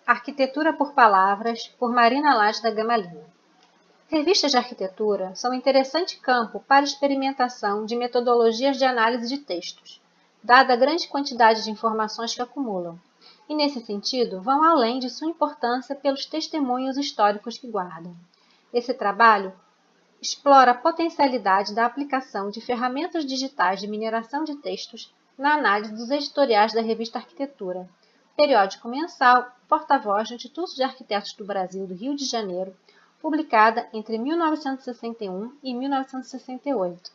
Arquitetura por Palavras, por Marina Lage da Gama Lima. Revistas de arquitetura são um interessante campo para experimentação de metodologias de análise de textos, dada a grande quantidade de informações que acumulam, e, nesse sentido, vão além de sua importância pelos testemunhos históricos que guardam. Esse trabalho explora a potencialidade da aplicação de ferramentas digitais de mineração de textos na análise dos editoriais da revista Arquitetura, periódico mensal, porta-voz do Instituto de Arquitetos do Brasil do Rio de Janeiro, publicada entre 1961 e 1968.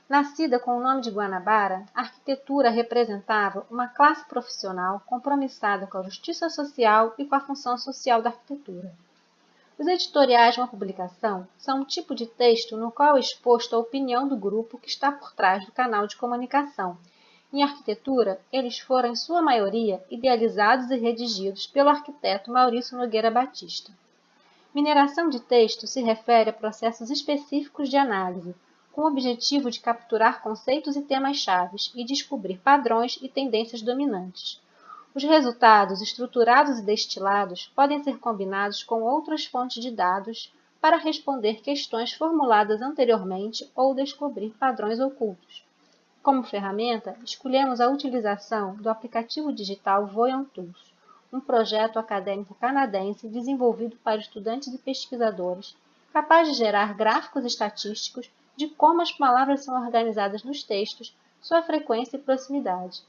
Nascida com o nome de Guanabara, a arquitetura representava uma classe profissional compromissada com a justiça social e com a função social da arquitetura. Os editoriais de uma publicação são um tipo de texto no qual é exposto a opinião do grupo que está por trás do canal de comunicação. Em arquitetura, eles foram, em sua maioria, idealizados e redigidos pelo arquiteto Maurício Nogueira Batista. Mineração de texto se refere a processos específicos de análise, com o objetivo de capturar conceitos e temas-chave e descobrir padrões e tendências dominantes. Os resultados estruturados e destilados podem ser combinados com outras fontes de dados para responder questões formuladas anteriormente ou descobrir padrões ocultos. Como ferramenta, escolhemos a utilização do aplicativo digital Voyant Tools, um projeto acadêmico canadense desenvolvido para estudantes e pesquisadores, capaz de gerar gráficos estatísticos de como as palavras são organizadas nos textos, sua frequência e proximidade.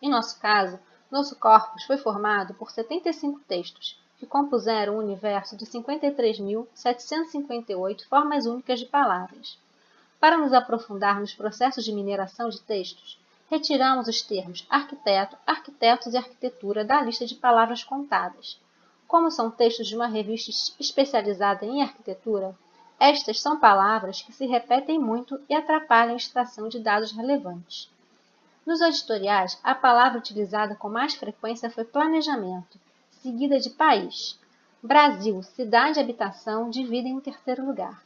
Em nosso caso, nosso corpus foi formado por 75 textos, que compuseram um universo de 53.758 formas únicas de palavras. Para nos aprofundar nos processos de mineração de textos, retiramos os termos arquiteto, arquitetos e arquitetura da lista de palavras contadas. Como são textos de uma revista especializada em arquitetura, estas são palavras que se repetem muito e atrapalham a extração de dados relevantes. Nos editoriais, a palavra utilizada com mais frequência foi planejamento, seguida de país. Brasil, cidade e habitação dividem o terceiro lugar.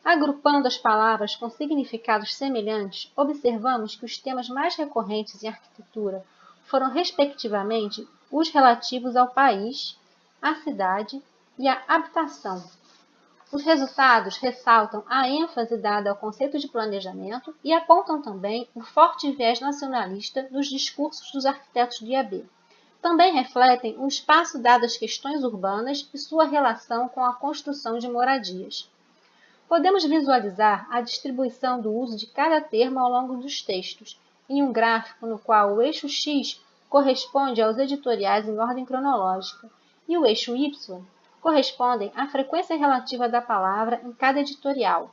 Agrupando as palavras com significados semelhantes, observamos que os temas mais recorrentes em arquitetura foram, respectivamente, os relativos ao país, à cidade e à habitação. Os resultados ressaltam a ênfase dada ao conceito de planejamento e apontam também o forte viés nacionalista dos discursos dos arquitetos de IAB. Também refletem o espaço dado às questões urbanas e sua relação com a construção de moradias. Podemos visualizar a distribuição do uso de cada termo ao longo dos textos, em um gráfico no qual o eixo X corresponde aos editoriais em ordem cronológica e o eixo Y correspondem à frequência relativa da palavra em cada editorial,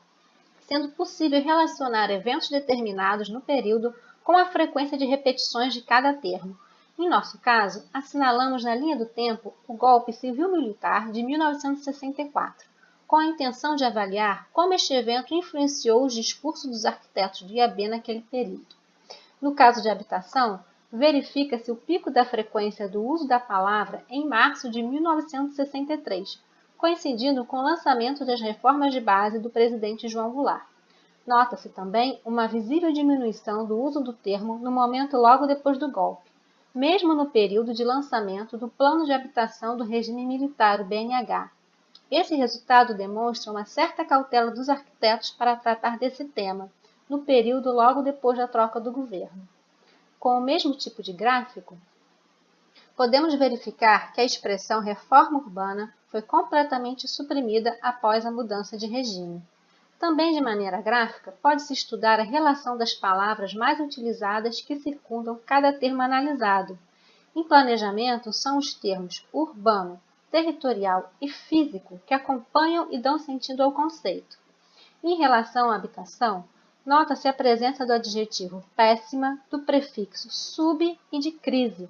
sendo possível relacionar eventos determinados no período com a frequência de repetições de cada termo. Em nosso caso, assinalamos na linha do tempo o golpe civil-militar de 1964, com a intenção de avaliar como este evento influenciou os discursos dos arquitetos de IAB naquele período. No caso de habitação, verifica-se o pico da frequência do uso da palavra em março de 1963, coincidindo com o lançamento das reformas de base do presidente João Goulart. Nota-se também uma visível diminuição do uso do termo no momento logo depois do golpe, mesmo no período de lançamento do Plano de Habitação do Regime Militar, o BNH. Esse resultado demonstra uma certa cautela dos arquitetos para tratar desse tema, no período logo depois da troca do governo. Com o mesmo tipo de gráfico, podemos verificar que a expressão reforma urbana foi completamente suprimida após a mudança de regime. Também de maneira gráfica, pode-se estudar a relação das palavras mais utilizadas que circundam cada termo analisado. Em planejamento, são os termos urbano, territorial e físico que acompanham e dão sentido ao conceito. Em relação à habitação, nota-se a presença do adjetivo péssima, do prefixo sub e de crise,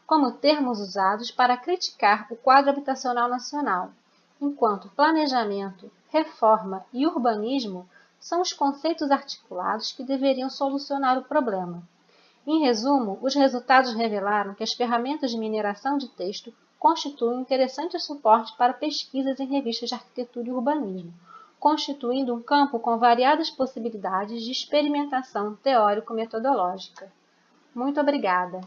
como termos usados para criticar o quadro habitacional nacional, enquanto planejamento, reforma e urbanismo são os conceitos articulados que deveriam solucionar o problema. Em resumo, os resultados revelaram que as ferramentas de mineração de texto constituem um interessante suporte para pesquisas em revistas de arquitetura e urbanismo, constituindo um campo com variadas possibilidades de experimentação teórico-metodológica. Muito obrigada!